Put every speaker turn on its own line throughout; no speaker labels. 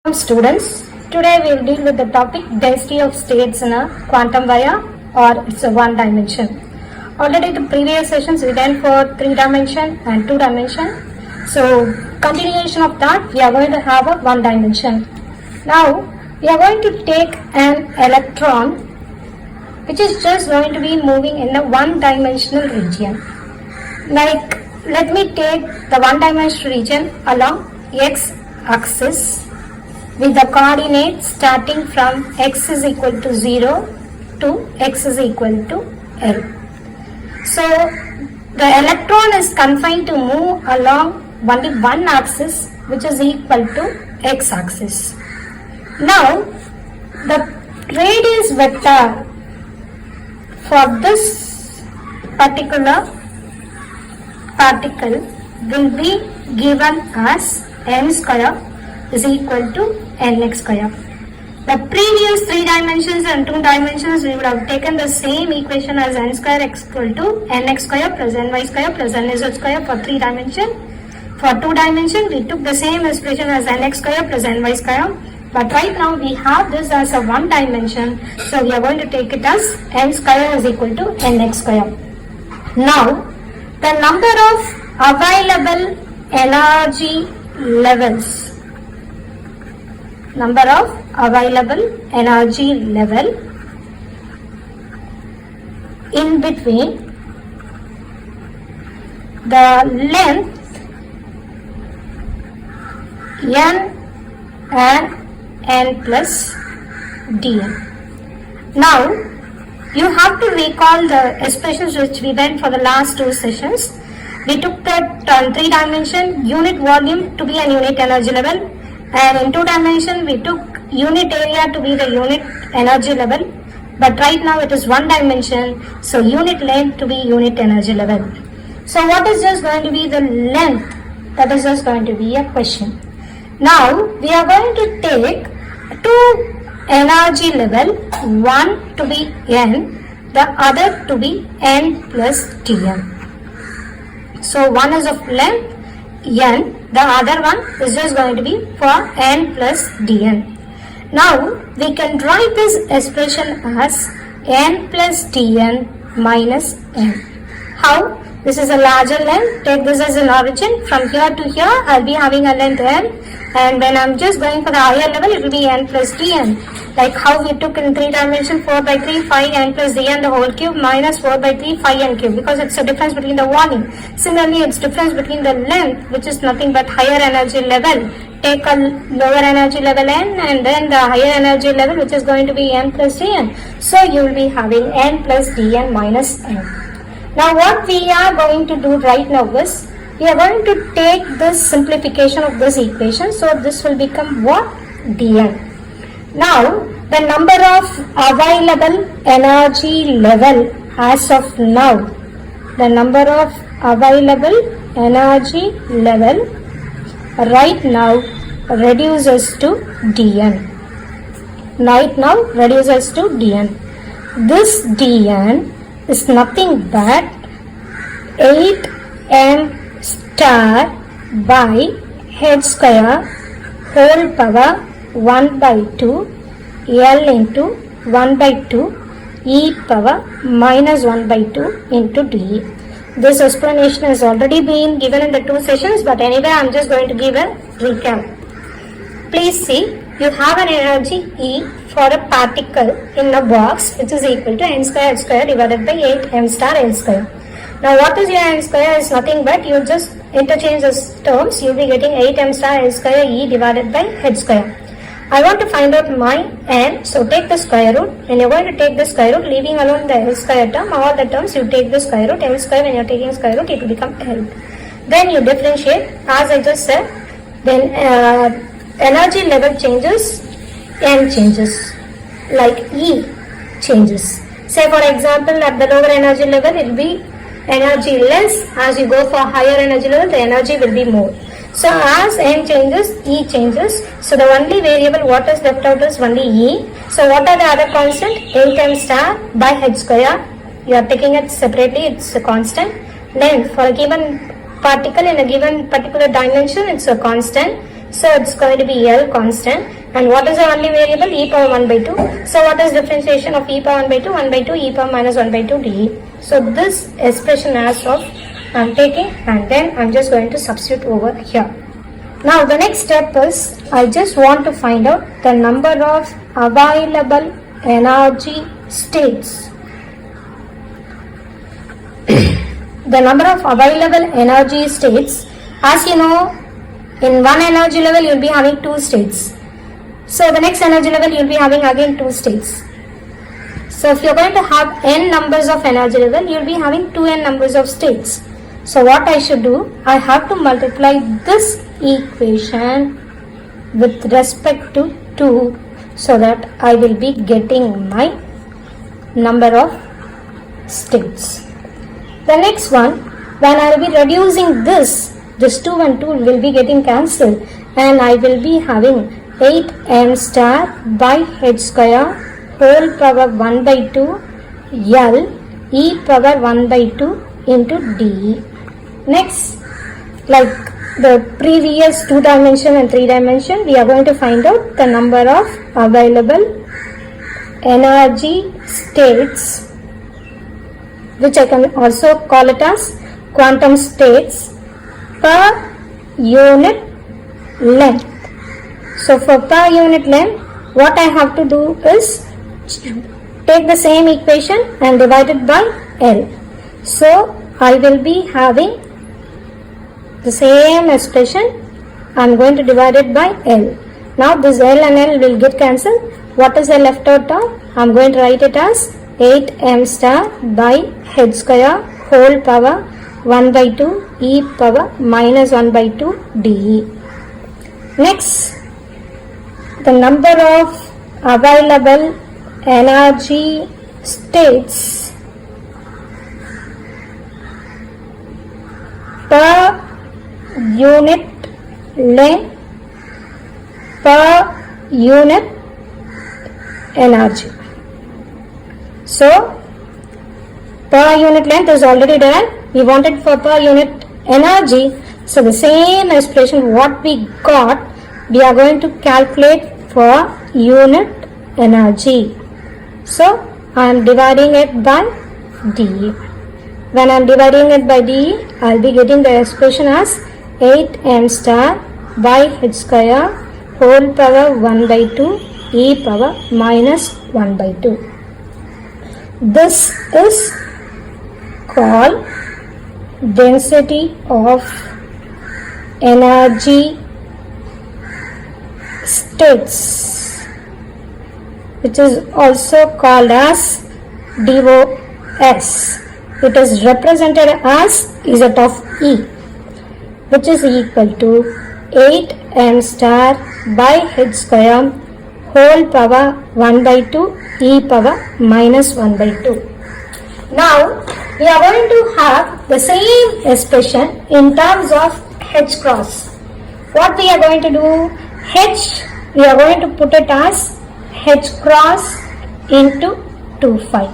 Students, today we will deal with the topic density of states in a quantum wire or it's a one dimension. Already the previous sessions we done for 3 dimension and 2 dimension. So continuation of that we are going to have a one dimension. Now we are going to take an electron which is just going to be moving in a one dimensional region. Like let me take the one dimensional region along x axis with the coordinates starting from x is equal to 0 to x is equal to L. So the electron is confined to move along only one axis which is equal to x axis. Now the radius vector for this particular particle will be given as m square is equal to nx square. The previous 3 dimensions and 2 dimensions we would have taken the same equation as n square x equal to nx square plus ny square plus nz square for 3 dimension. For 2 dimension we took the same expression as nx square plus ny square. But right now we have this as a 1 dimension, so we are going to take it as n square is equal to nx square. Now the number of available energy levels in between the length n and n plus dn. Now you have to recall the expressions which we went for the last 2 sessions. We took the 3 dimension unit volume to be a unit energy level, and in 2 dimension we took unit area to be the unit energy level, but right now it is 1 dimension, so unit length to be unit energy level. So what is just going to be the length? That is just going to be a question. Now we are going to take 2 energy level, one to be n, the other to be n plus dn. So one is of length n, the other one is just going to be for n plus dn. Now we can write this expression as n plus dn minus n. How? This is a larger length. Take this as an origin. From here to here I will be having a length n, and when I am just going for the higher level it will be n plus dn. Like how we took in 3 dimension 4 by 3 phi n plus dn the whole cube minus 4 by 3 phi n cube, because it's a difference between the volume. Similarly it's difference between the length, which is nothing but higher energy level. Take a lower energy level n and then the higher energy level which is going to be n plus dn. So you will be having n plus dn minus n. Now what we are going to do right now is we are going to take this simplification of this equation. So this will become what? dn. Now the number of available energy level as of now, the number of available energy level right now reduces to dn. Right now reduces to dn. This dn is nothing but 8m star by h square whole power 1 by 2 L into 1 by 2 e power minus 1 by 2 into dE. This explanation has already been given in the 2 sessions, but anyway I am just going to give a recap. Please see, you have an energy E for a particle in a box which is equal to n square h square divided by 8 m star L square. Now what is your n square? Is nothing but you just interchange these terms, you will be getting 8 m star L square E divided by h square. I want to find out my n, so take the square root. When you are going to take the square root, leaving alone the L square term, all the terms you take the square root. L square, when you are taking square root, it will become L. Then you differentiate, as I just said, then energy level changes, n changes, like E changes. Say for example, at the lower energy level, it will be energy less. As you go for higher energy level, the energy will be more. So as n changes, E changes. So the only variable what is left out is only E. So what are the other constant? 8m star by h square. You are taking it separately, it's a constant. Length for a given particle in a given particular dimension, it's a constant. So it's going to be L constant. And what is the only variable? E power 1 by 2. So what is differentiation of e power 1 by 2? 1 by 2 e power minus 1 by 2 dE. So this expression as of I'm taking, and then I'm just going to substitute over here. Now the next step is I just want to find out the number of available energy states. The number of available energy states, as you know, in one energy level you will be having two states. So the next energy level you will be having again two states. So if you are going to have n numbers of energy level, you will be having 2n numbers of states. So what I should do, I have to multiply this equation with respect to 2 so that I will be getting my number of states. The next one, when I will be reducing this 2 and 2 will be getting cancelled, and I will be having 8m star by h square whole power 1 by 2 L e power 1 by 2 into dE. Next, like the previous 2 dimension and 3 dimension, we are going to find out the number of available energy states, which I can also call it as quantum states per unit length. So for per unit length, what I have to do is take the same equation and divide it by L. So I will be having the same expression. I am going to divide it by L. Now this L and L will get cancelled. What is the left out term? I am going to write it as 8m star by h square whole power 1 by 2 e power minus 1 by 2 dE. Next, the number of available energy states per unit length per unit energy. So per unit length is already there. We wanted for per unit energy. So the same expression what we got, we are going to calculate for unit energy. So I am dividing it by dE. When I am dividing it by dE, I will be getting the expression as 8m star by h square whole power 1 by 2 e power minus 1 by 2. This is called density of energy states, which is also called as DOS. It is represented as Z of E, which is equal to 8m star by h square whole power 1 by 2 e power minus 1 by 2. Now we are going to have the same expression in terms of h cross. What we are going to do? H, we are going to put it as h cross into 2 phi.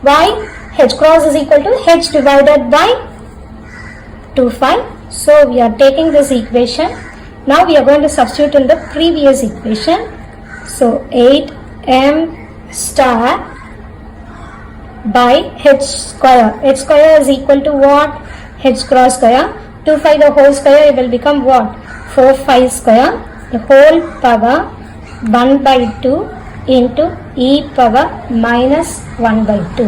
Why? H cross is equal to h divided by 2 phi. So we are taking this equation. Now we are going to substitute in the previous equation. So 8m star by h square. H square is equal to what? H cross square. 2 phi the whole square, it will become what? 4 phi square. The whole power 1 by 2 into e power minus 1 by 2.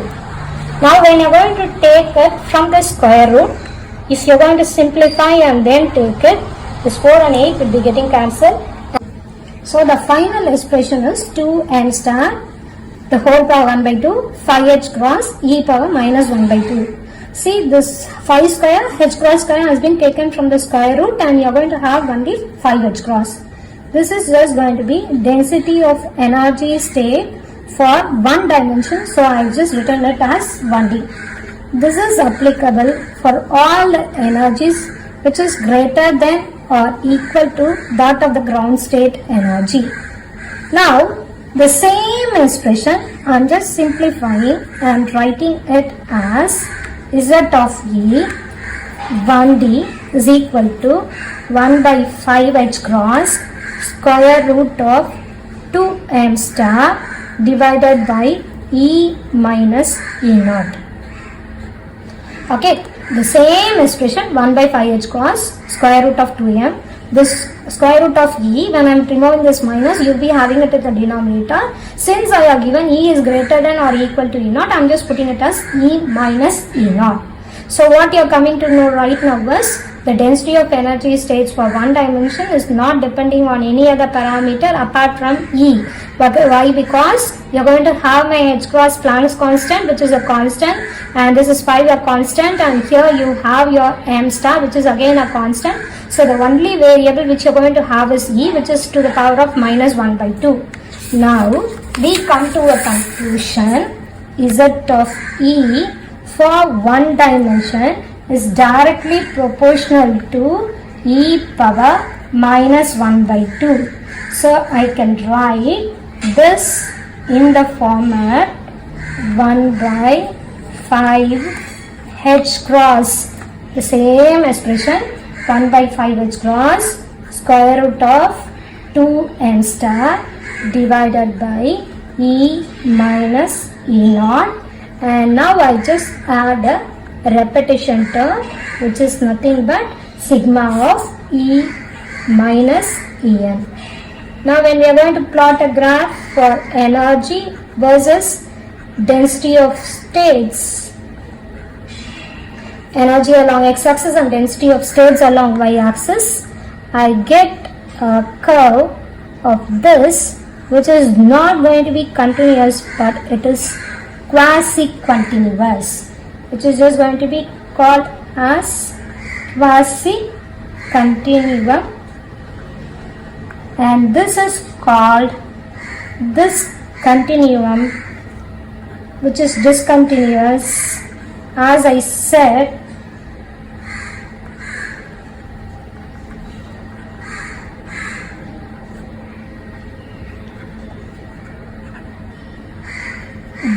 Now when you are going to take it from the square root, if you are going to simplify and then take it, this 4 and 8 will be getting cancelled. So the final expression is 2n star the whole power 1 by 2 phi h cross e power minus 1 by 2. See, this phi square, h cross square has been taken from the square root, and you are going to have only phi h cross. This is just going to be density of energy state for one dimension, so I have just written it as 1D. This is applicable for all the energies which is greater than or equal to that of the ground state energy. Now the same expression I am just simplifying and writing it as Z of E 1D is equal to 1 by 5 H cross square root of 2m star divided by E minus E naught. Okay, the same expression 1 by 5 H cross square root of 2m. This square root of E, when I am removing this minus, you will be having it at the denominator. Since I have given E is greater than or equal to E naught, I am just putting it as E minus E naught. So what you are coming to know right now is the density of energy states for one dimension is not depending on any other parameter apart from E. Why? Because you are going to have my H cross Planck's constant, which is a constant, and this is 5 a constant, and here you have your m star, which is again a constant. So the only variable which you are going to have is E, which is to the power of minus 1 by 2. Now we come to a conclusion. Z of E for one dimension is directly proportional to e power minus 1 by 2. So I can write this in the format 1 by 5 H cross, the same expression 1 by 5 H cross square root of 2m star divided by E minus E naught, and now I just add a repetition term which is nothing but sigma of E minus En. Now when we are going to plot a graph for energy versus density of states, energy along x-axis and density of states along y-axis, I get a curve of this which is not going to be continuous, but it is quasi-continuous, which is just going to be called as quasi-continuum, and this is called this continuum which is discontinuous, as I said,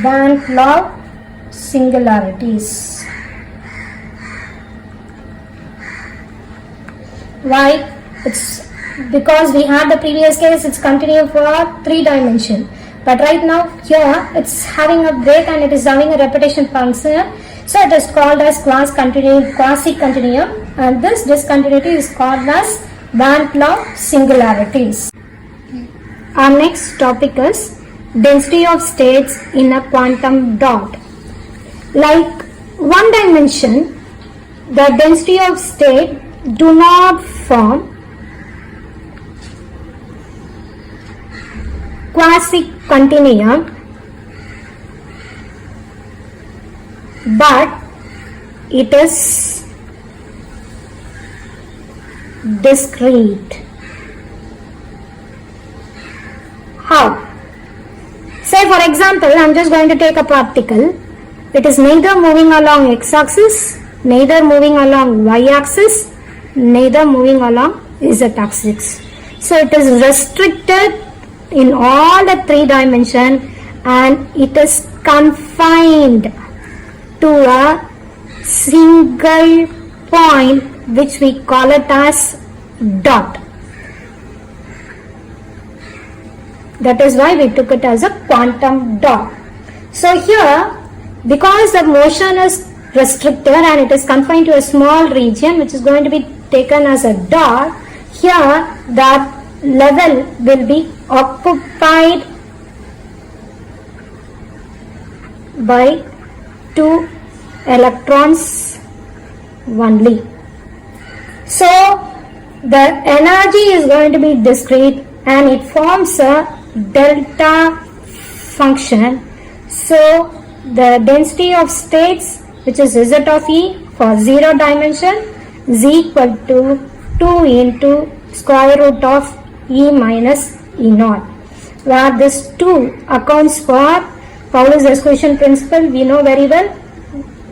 Bank law singularities. Why? It's because we had the previous case, it's continuous for 3 dimension, but right now here it's having a break and it is having a repetition function, so it is called as quasi-continuum, and this discontinuity is called as Bank law singularities. Our next topic is density of states in a quantum dot. Like one dimension, the density of state do not form quasi-continuum, but it is discrete. How? Say for example, I am just going to take a particle. It is neither moving along x-axis, neither moving along y-axis, neither moving along z-axis. So it is restricted in all the 3 dimensions, and it is confined to a single point which we call it as dot. That is why we took it as a quantum dot. So here, because the motion is restricted and it is confined to a small region which is going to be taken as a dot, here that level will be occupied by 2 electrons only. So the energy is going to be discrete and it forms a delta function. So the density of states, which is Z of E for 0 dimension, is equal to 2 into square root of E minus E naught, where this 2 accounts for Pauli's exclusion principle. We know very well,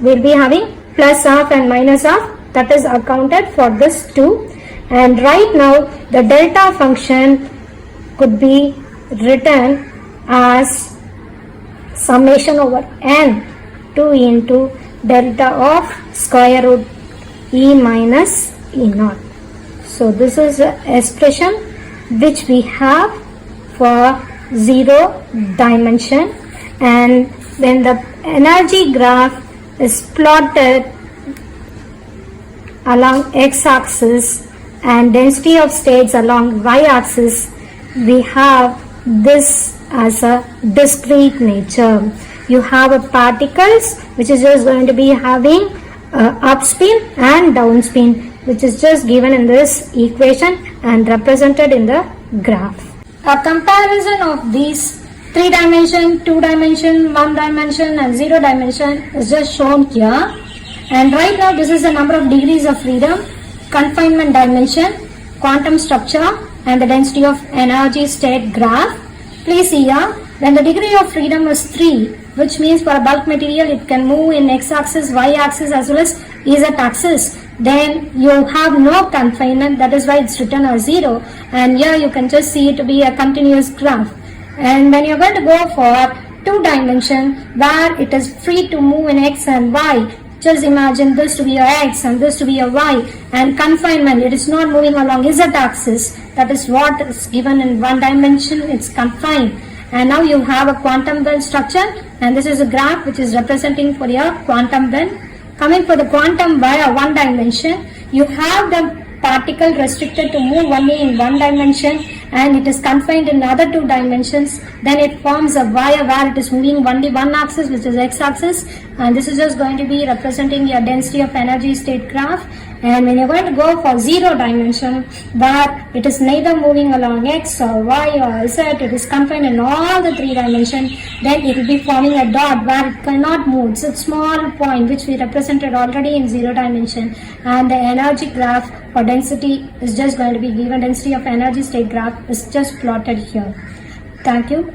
we will be having plus half and minus half, that is accounted for this 2, and right now the delta function could be written as summation over n 2 into delta of square root E minus E naught. So this is the expression which we have for 0 dimension, and when the energy graph is plotted along x-axis and density of states along y-axis, we have this as a discrete nature. You have a particles which is just going to be having upspin and downspin, which is just given in this equation and represented in the graph. A comparison of these 3 dimension, 2 dimension, 1 dimension and 0 dimension is just shown here. And right now this is the number of degrees of freedom, confinement dimension, quantum structure and the density of energy state graph. Please see here, when the degree of freedom is 3, which means for a bulk material it can move in x-axis, y-axis as well as z-axis, then you have no confinement, that is why it's written as 0, and here you can just see it to be a continuous graph. And when you're going to go for 2 dimension where it is free to move in x and y, just imagine this to be a x and this to be a y, and confinement, it is not moving along z-axis, that is what is given in 1 dimension, it's confined. And now you have a quantum bell structure, and this is a graph which is representing for your quantum bell. Coming for the quantum via 1 dimension, you have the particle restricted to move only in 1 dimension and it is confined in other 2 dimensions. Then it forms a wire where it is moving only one axis, which is x-axis, and this is just going to be representing your density of energy state graph. And when you're going to go for 0 dimension where it is neither moving along x or y or z, it is confined in all the 3 dimensions, then it will be forming a dot where it cannot move. It's a small point which we represented already in 0 dimension, and the energy graph for density is just going to be given, density of energy state graph is just plotted here. Thank you.